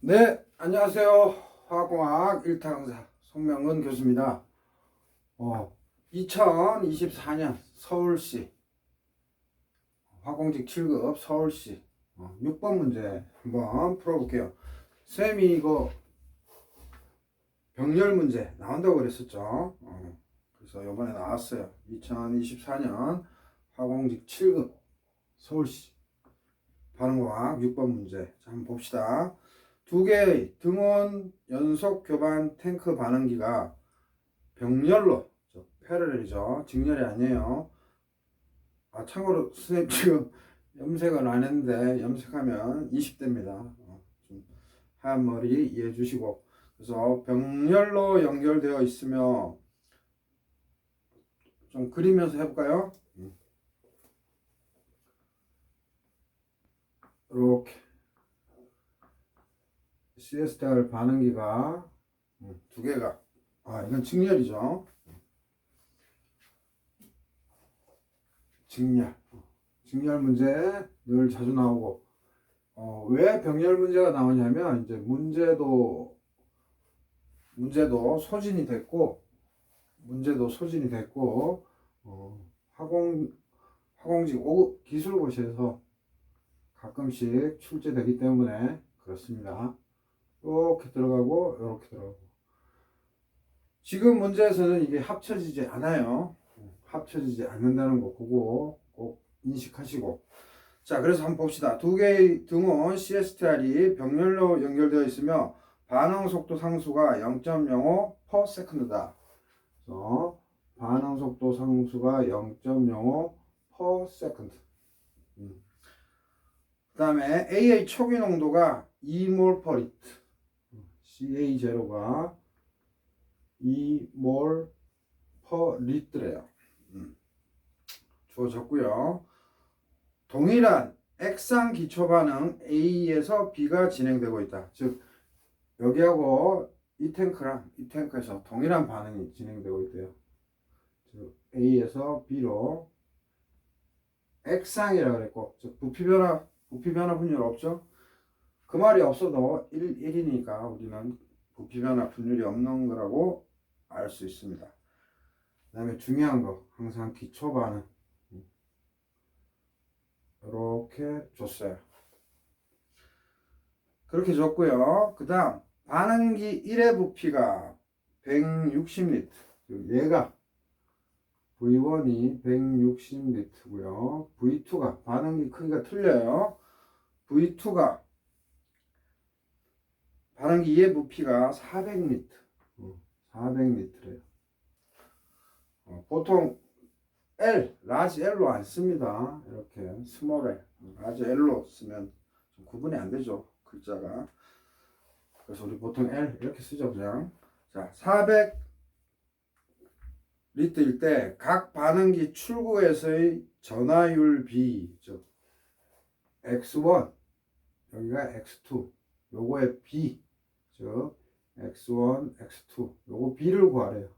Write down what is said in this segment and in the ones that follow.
네, 안녕하세요. 화학공학 1타 강사 송명근 교수입니다. 2024년 서울시 화공직 7급 서울시 6번 문제 한번 풀어볼게요. 쌤이 이거 병렬 문제 나온다고 그랬었죠. 그래서 이번에 나왔어요. 2024년 화공직 7급 서울시 반응과학 6번 문제. 자, 한번 봅시다. 두 개의 등원 연속 교반 탱크 반응기가 병렬로, 패러렐이죠. 직렬이 아니에요. 참고로 선생님 지금 염색을 안 했는데 염색하면 20대입니다. 좀 하얀 머리 이해해 주시고. 그래서 병렬로 연결되어 있으며 좀 그리면서 해볼까요? 이렇게 CSTR 반응기가 두 개가 이건 직렬이죠. 직렬 문제 늘 자주 나오고 왜 병렬 문제가 나오냐면 이제 문제도 소진이 됐고 화공직 5급 기술고시에서 가끔씩 출제되기 때문에 그렇습니다. 이렇게 들어가고 이렇게 들어가고 지금 문제에서는 이게 합쳐지지 않아요. 합쳐지지 않는다는 거 그거 꼭 인식하시고. 자, 그래서 한번 봅시다. 두 개의 등원 CSTR이 병렬로 연결되어 있으며 반응 속도 상수가 0.05 per second다. 그래서 반응 속도 상수가 0.05 per second. 그 다음에 AA 초기 농도가 2몰 per lit. CA0가 2몰 per lit래요. 주어졌고요. 동일한 액상 기초 반응 A에서 B가 진행되고 있다. 즉 여기하고 이 탱크에서 동일한 반응이 진행되고 있대요. 즉 A에서 B로 액상이라고 그랬고, 즉 부피 변화 분율 없죠? 그 말이 없어도 1이니까 우리는 부피 변화 분율이 없는 거라고 알 수 있습니다. 그 다음에 중요한 거 항상 기초 반응 이렇게 줬어요. 그렇게 줬고요. 그 다음 반응기 1의 부피가 160리터. 얘가 V1이 160리터고요. V2가 반응기 크기가 틀려요. V2가 반응기 2의 부피가 400리터. 400리터래요. 보통 라지 L로 안 씁니다. 이렇게 스몰 L, 라지 L로 쓰면 좀 구분이 안 되죠. 글자가. 그래서 우리 보통 L 이렇게 쓰죠, 그냥. 자, 400리터일 때 각 반응기 출구에서의 전하율 B, 즉 X1, 여기가 X2, 요거의 B, 즉 X1, X2, 요거 B를 구하래요.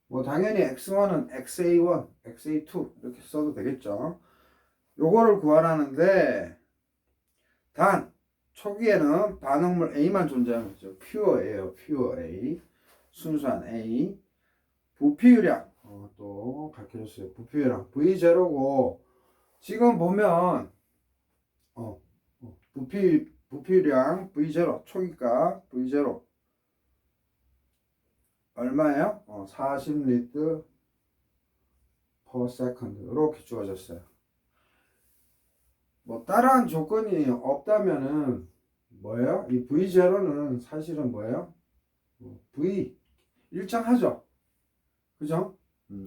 뭐 당연히 X1은 XA1, XA2 이렇게 써도 되겠죠. 요거를 구하라는데 단 초기에는 반응물 A만 존재하는 거죠. 퓨어 A예요. 퓨어 A. 순수한 A. 부피유량 또 가르쳐줬어요. 부피유량 V0고 지금 보면 부피유량 V0 초기가 V0 얼마예요? 40리터 per second 이렇게 주어졌어요. 뭐 다른 조건이 없다면은 뭐예요? 이 V0는 사실은 뭐예요? V 일정하죠. 그죠?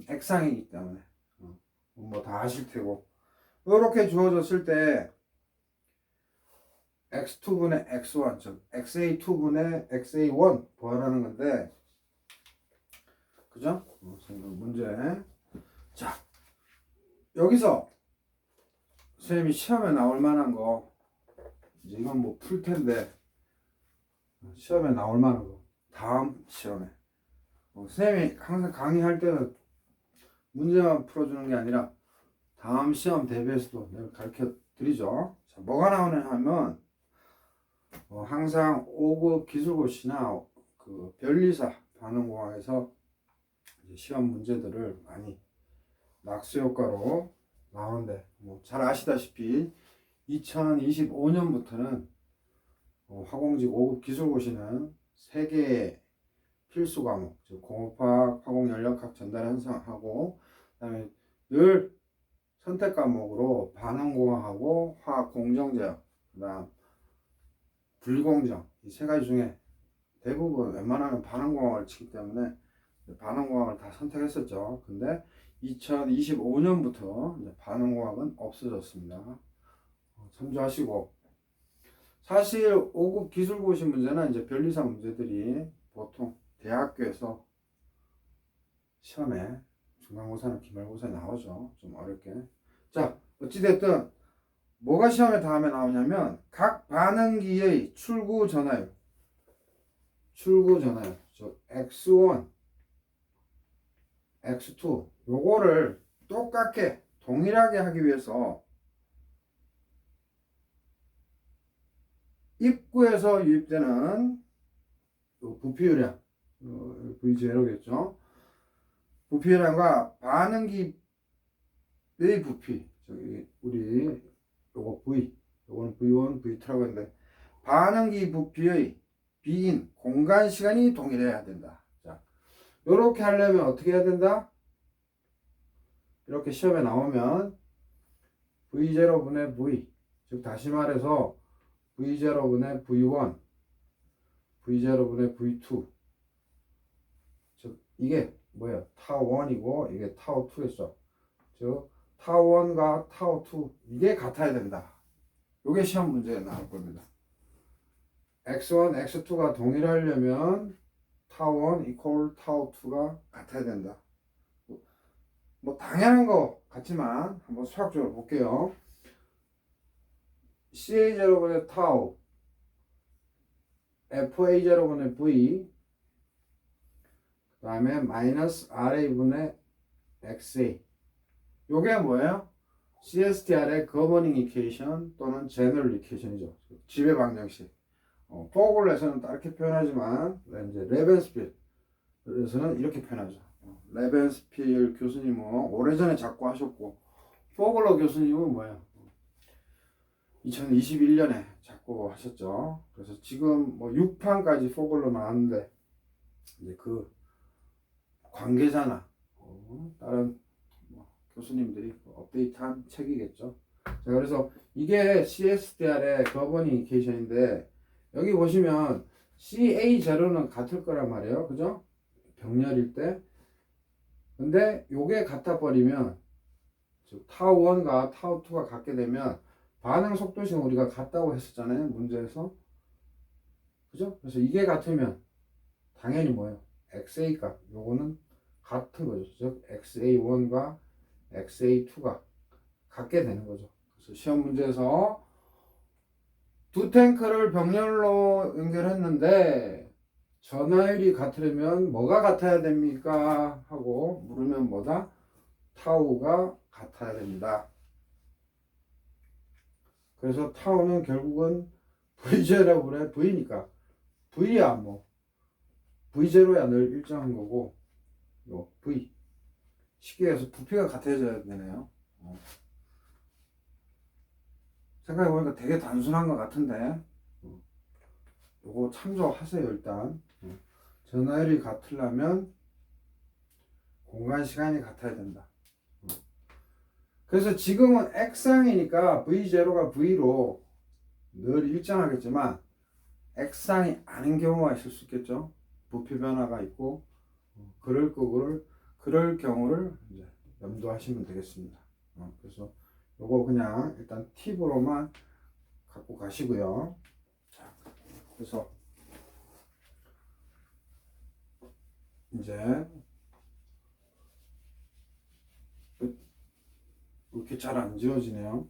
액상이기 때문에 뭐 다 아실 테고 이렇게 주어졌을 때 X2분의 X1 즉 XA2분의 XA1 구하라는 건데 그죠? 문제. 자, 여기서 선생님이 시험에 나올 만한 거 이제 이건 뭐 풀 텐데 시험에 나올 만한 거 다음 시험에 선생님이 항상 강의할 때는 문제만 풀어주는 게 아니라 다음 시험 대비해서도 내가 가르쳐 드리죠. 자, 뭐가 나오냐 하면 항상 5급 기술고시나 그 변리사 반응공학에서 시험 문제들을 많이 낙수 효과로 나오는데 잘 아시다시피 2025년부터는 화공직 5급 기술고시는 3개의 필수 과목, 즉 공업화학, 화공연력학 전달 현상하고 그다음에 늘 선택 과목으로 반응공학하고 화학공정제약, 그다음 분리공정 이 3가지 중에 대부분 웬만하면 반응공학을 치기 때문에 반응공학을 다 선택했었죠. 근데 2025년부터 반응공학은 없어졌습니다. 참조하시고, 사실 5급 기술고시 문제는 이제 변리사 문제들이 보통 대학교에서 시험에 중간고사나 기말고사에 나오죠. 좀 어렵게. 자, 어찌됐든 뭐가 시험에 다음에 나오냐면 각 반응기의 출구 전하율, 저 x1, x2 요거를 똑같게 동일하게 하기 위해서 입구에서 유입되는 부피율량, V0겠죠. 부피율량과 반응기의 부피, 저기 우리 요거 V, 요거는 V1, V2라고 했는데 반응기 부피의 비인 공간 시간이 동일해야 된다. 자, 요렇게 하려면 어떻게 해야 된다? 이렇게 시험에 나오면 V0분의 V, 즉 다시 말해서 V0분의 V1, V0분의 V2, 즉 이게 뭐예요? 타워1이고 이게 타워2였죠. 즉 타워1과 타워2 이게 같아야 된다. 이게 시험 문제에 나올 겁니다. x1, x2가 동일하려면 타워1 이퀄 타워2가 같아야 된다. 뭐 당연한 거 같지만 한번 수학적으로 볼게요. CA0분의 타우, FA0분의 V, 그 다음에 마이너스 RA분의 XA. 요게 뭐예요? CSTR의 거버닝 이퀘이션 또는 제너럴 이퀘이션이죠. 지배 방정식. 포글렛에서는 이렇게 표현하지만 이제 레벤스필에서는 이렇게 표현하죠. 레벤스필 교수님은 오래전에 자꾸 하셨고 포글러 교수님은 뭐예요? 2021년에 자꾸 하셨죠. 그래서 지금 뭐 6판까지 포글러 나왔는데 이제 그 관계자나 다른 교수님들이 업데이트한 책이겠죠. 자, 그래서 이게 CSDR의 거버닝 이퀘이션인데 여기 보시면 CA0는 같을 거란 말이에요. 그죠? 병렬일 때. 근데 요게 같아 버리면 즉 타워1과 타워2가 같게 되면 반응 속도식은 우리가 같다고 했었잖아요. 문제에서. 그죠? 그래서 이게 같으면 당연히 뭐예요? XA 값. 요거는 같은 거죠. 즉 XA1과 XA2가 같게 되는 거죠. 그래서 시험 문제에서 두 탱크를 병렬로 연결했는데 전하율이 같으려면 뭐가 같아야 됩니까? 하고 물으면 뭐다? 타우가 같아야 됩니다. 그래서 타우는 결국은 V0분의 V니까 V야 뭐 V0야 늘 일정한 거고 요 V 쉽게 해서 부피가 같아져야 되네요. 생각해보니까 되게 단순한 것 같은데 요거 참조하세요. 일단 전하율이 같으려면 공간 시간이 같아야 된다. 그래서 지금은 X상이니까 V0가 V로 늘 일정하겠지만 X상이 아닌 경우가 있을 수 있겠죠. 부피 변화가 있고 그럴 경우를 이제 염두하시면 되겠습니다. 그래서 요거 그냥 일단 팁으로만 갖고 가시고요. 자, 그래서 이제 이렇게 잘 안 지워지네요.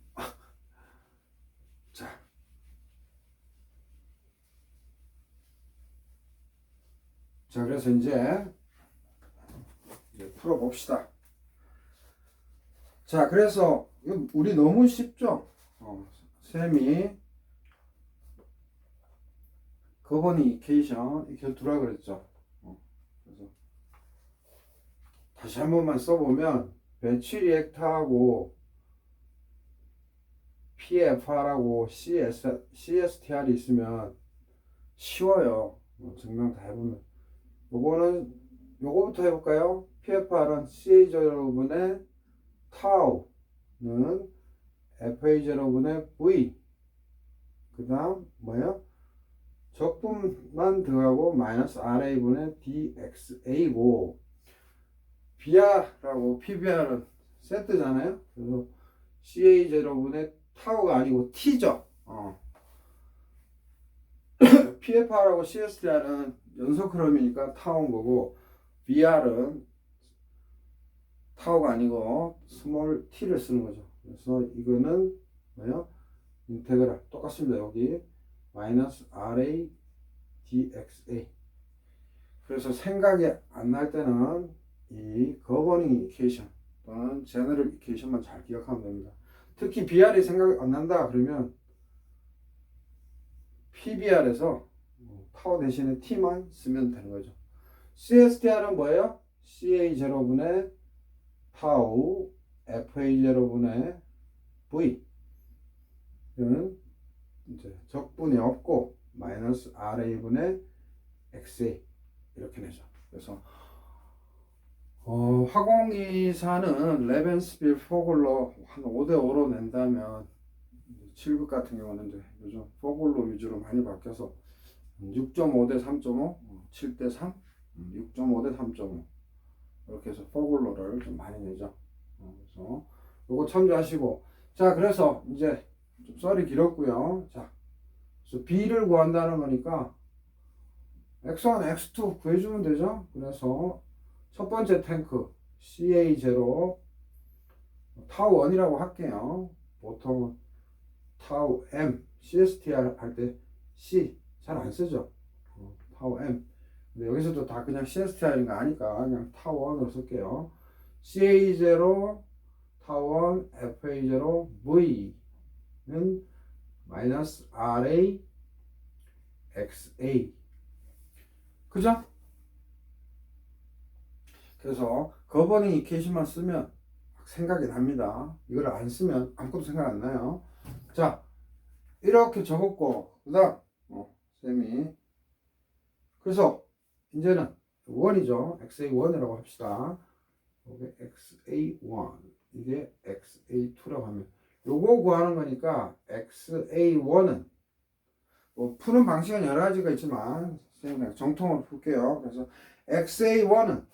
자, 그래서 이제 풀어봅시다. 자, 그래서 우리 너무 쉽죠? 쌤이 거버닝 이퀘이션 이렇게 두라 그랬죠. 그래서 다시 한 번만 써보면 배치 리액터하고 PFR하고 CSTR이 있으면 쉬워요. 증명 다 해보면. 요거부터 해볼까요? PFR은 CA0분의 타우는 FA0분의 V. 그 다음 뭐예요? 적분만 들어가고 마이너스 RA분의 DXA고 BR하고 PBR은 세트잖아요. 그래서 CA0분의 타우가 아니고 T죠. PFR하고 CSTR은 연속 흐름이니까 타우인 거고 BR은 타우가 아니고 스몰 t를 쓰는 거죠. 그래서 이거는 뭐예요? 인테그랄 똑같습니다. 여기 마이너스 RA DXA. 그래서 생각이 안 날 때는 이 거버닝 이퀘이션 또는 제너럴 이퀘이션만 잘 기억하면 됩니다. 특히 BR이 생각이 안 난다 그러면 PBR에서 타워 대신에 T만 쓰면 되는 거죠. CSTR은 뭐예요? CA0분의 타우 FA0분의 V. 이는 이제 적분이 없고 마이너스 RA분의 XA 이렇게 되죠. 그래서 화공기사는 레벤스빌 포글러 한 5대5로 낸다면 7급 같은 경우는 이제 요즘 포글러 위주로 많이 바뀌어서 6.5대 3.5, 7대 3, 6.5대 3.5 이렇게 해서 포글러를 좀 많이 내죠. 그래서 요거 참조하시고, 자 그래서 이제 좀 썰이 길었고요. 자 그래서 B를 구한다는 거니까 X1, X2 구해주면 되죠. 그래서 첫 번째 탱크 CA0 타우 1이라고 할게요. 보통은 타우 M CSTR 할 때 C 잘 안 쓰죠. 타우 M. 근데 여기서도 다 그냥 CSTR인 거 아니까 그냥 타우 1으로 쓸게요. CA0 타우 1 FA0 V는 마이너스 RA XA. 그죠? 그래서 거버닝 이퀘이션만 쓰면 생각이 납니다. 이걸 안 쓰면 아무것도 생각 안 나요. 자, 이렇게 적었고, 그 다음, 쌤이. 그래서, 이제는 1이죠. XA1이라고 합시다. 이게 XA1. 이게 XA2라고 하면. 요거 구하는 거니까, XA1은, 뭐 푸는 방식은 여러 가지가 있지만, 쌤이 그냥 정통으로 풀게요. 그래서, XA1은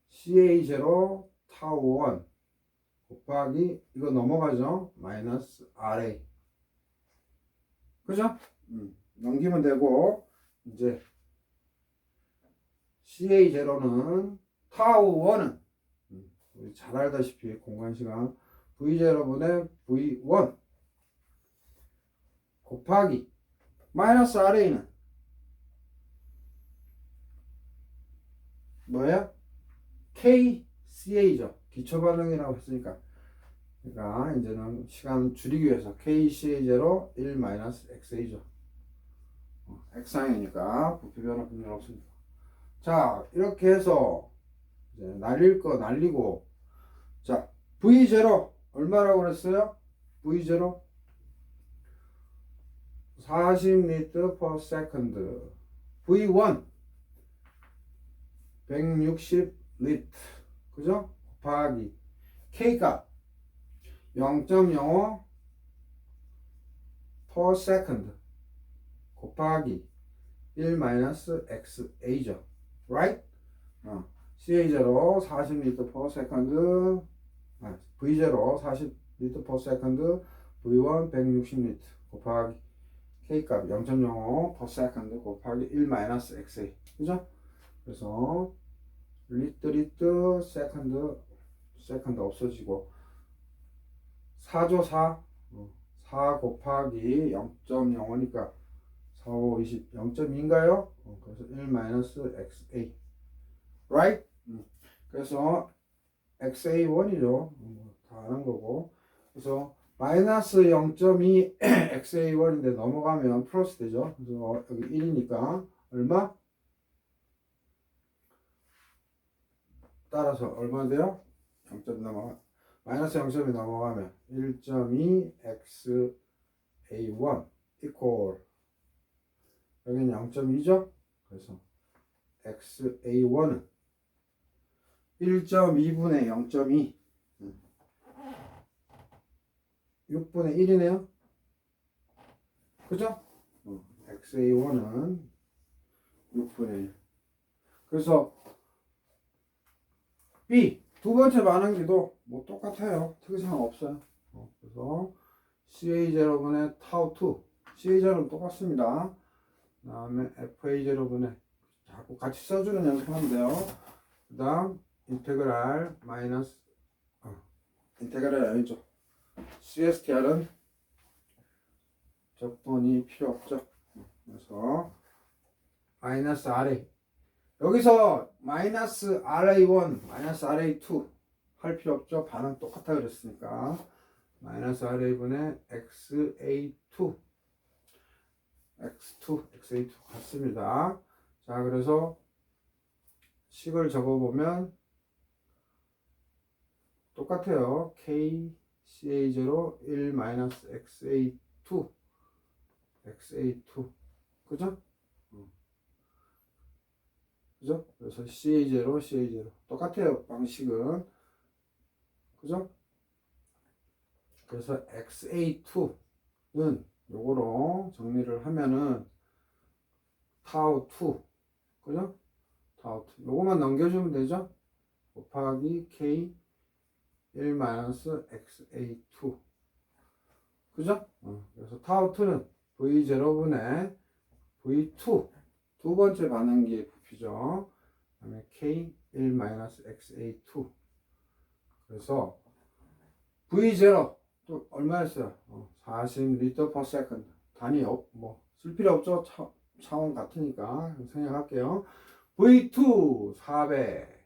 CA0 타우 1 곱하기 이거 넘어가죠. 마이너스 RA. 그죠? 넘기면 되고 이제 CA0는 타우 1은 우리 잘 알다시피 공간시간 V0분의 V1 곱하기 마이너스 RA는 뭐야? KCA죠. 기초반응이라고 했으니까. 그러니까 이제는 시간 줄이기 위해서 KCA0 1-XA죠. X상이니까 부피 변화 분명 없습니다. 자, 이렇게 해서 이제 날릴 거 날리고, 자, V0 얼마라고 그랬어요? V0 40리터 per second. V1 160리터. 그죠? 곱하기 K값 0.05 per second 곱하기 1-XA죠. Right? CA0 40리터 per second, V0 40리터 per second, V1 160리터 곱하기 K값 0.05 per second 곱하기 1-XA. 그죠? 그래서 리터 세컨드 없어지고 4조 4 곱하기 0.05니까 4, 5, 20 0.2인가요? 그래서 1-XA. Right? 그래서 XA1이죠. 다 아는 거고. 그래서 마이너스 0.2 XA1인데 넘어가면 플러스 되죠. 그래서 여기 1이니까 얼마? 따라서 얼마 돼요? 0점 넘어가 마이너스 0점이 넘어가면 1.2 XA1 equal 여기는 0.2죠. 그래서 XA1은 1.2분의 0.2 6분의 1이네요. 그죠? XA1은 6분의 1. 그래서 B 두 번째 반응기도 뭐 똑같아요. 특이사항 없어요. 그래서 CA0분의 타우2 CA0은 똑같습니다. 그 다음에 FA0분의 자꾸 같이 써주는 연습하면 돼요. 그 다음 인테그랄 마이너스 인테그랄이 아니죠. CSTR은 적분이 필요 없죠. 그래서 마이너스 RA 여기서 마이너스 RA1 마이너스 RA2 할 필요 없죠. 반응 똑같아 그랬으니까 마이너스 RA분의 XA2 XA2 같습니다. 자 그래서 식을 적어보면 똑같아요. KCA0 1 마이너스 XA2 그죠? 그죠? 그래서 CA0 똑같아요. 방식은 그죠? 그래서 XA2는 요거로 정리를 하면은 타우2 그죠? 타우2 요거만 넘겨주면 되죠? 곱하기 K 1 마이너스 XA2 그죠? 그래서 타우2는 V0분의 V2 두 번째 반응기의 부피죠. 그 다음에 K 1 마이너스 XA2 그래서 V0 또 얼마였어요? 40리터 per second 단위 쓸 필요 없죠. 차원 같으니까 생략할게요. V2 400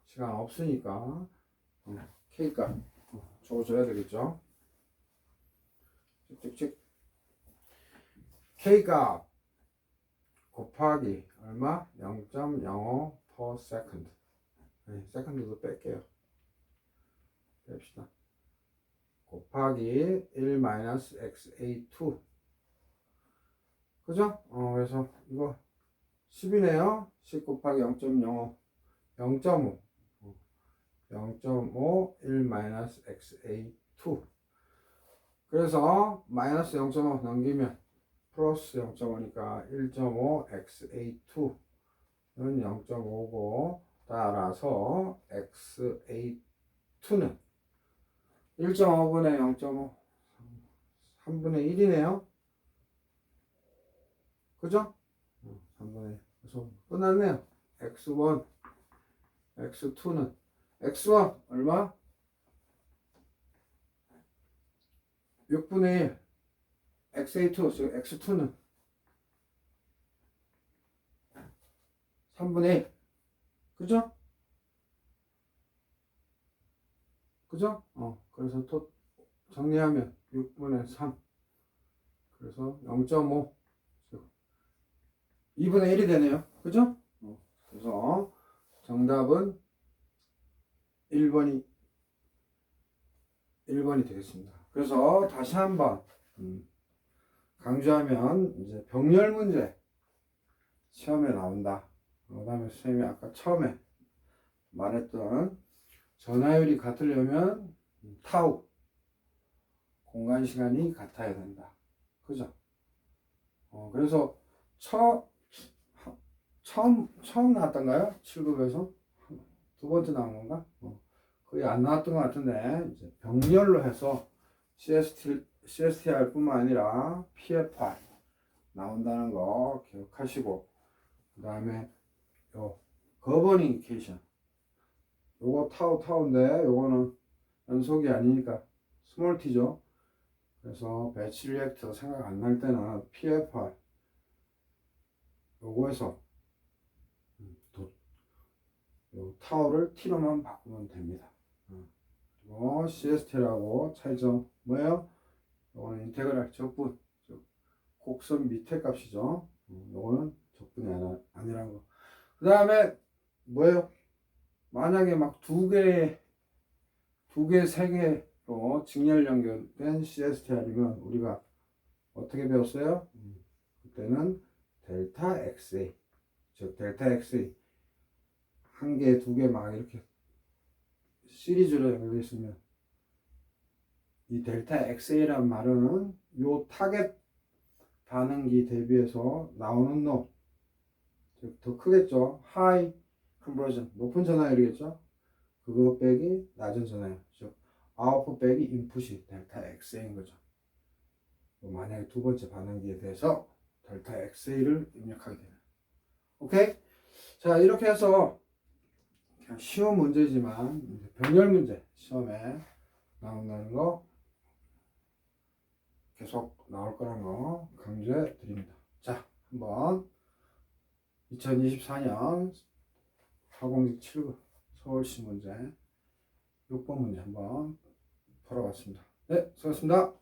시간 없으니까 K값 적어줘야 되겠죠. 찍찍찍 K값 곱하기 얼마? 0.05 per second 세컨드도 뺄게요. 뺍시다. 곱하기 1 마이너스 XA2 그죠? 그래서 이거 10이네요. 10 곱하기 0.05 0.5 1 마이너스 XA2 그래서 마이너스 0.5 넘기면 플러스 0.5니까 1.5 XA2는 0.5고 따라서 XA2는 1.5분의 0.5 3분의 1이네요. 그죠? 3분의 1 그래서 끝났네요. X1 X2는 X1 얼마? 6분의 1 XA2 즉 X2는 3분의 1 그죠? 그죠? 그래서 또 정리하면 6분의 3 그래서 0.5 2분의 1이 되네요. 그죠? 그래서 정답은 1번이 되겠습니다. 그래서 다시 한번 강조하면 이제 병렬 문제 시험에 나온다. 그 다음에 선생님이 아까 처음에 말했던 전하율이 같으려면 타우 공간 시간이 같아야 된다. 그죠? 그래서 처음 나왔던가요? 7급에서 두 번째 나온 건가? 거의 안 나왔던 것 같은데 이제 병렬로 해서 CSTR 뿐만 아니라 PFR 나온다는 거 기억하시고 그 다음에 요 거버닝케이션 요거 타우인데 요거는 연속이 아니니까 스몰 t죠. 그래서 배치 리액터 생각 안 날 때는 PFR 요거에서 요 타우를 t로만 바꾸면 됩니다. 그리고 CST라고 차이점 뭐예요? 이거는 인테그랄 적분, 즉 곡선 밑에 값이죠. 이거는 적분이 아니라는 거. 그 다음에 뭐예요? 만약에 막 두 개, 세 개로 직렬 연결된 CSTR이면 우리가 어떻게 배웠어요? 그때는 델타 XA, 즉 델타 XA 한 개, 두 개 막 이렇게 시리즈로 연결되어 있으면 이 델타 XA란 말은 요 타겟 반응기 대비해서 나오는 놈, 즉 더 크겠죠. 하이 컨버전, 높은 전화율이겠죠. 그거 빼기 낮은 전화율, 즉 아웃풋 빼기 인풋이 델타 XA인 거죠. 만약에 두 번째 반응기에 대해서 델타 XA를 입력하게 되면 오케이? 자, 이렇게 해서 그냥 쉬운 문제지만 병렬 문제 시험에 나온다는 거 계속 나올 거라는 거 강조해 드립니다. 자, 한번 2024년 화공직 7급 서울시 문제 6번 문제 한번 풀어봤습니다. 네, 수고하셨습니다.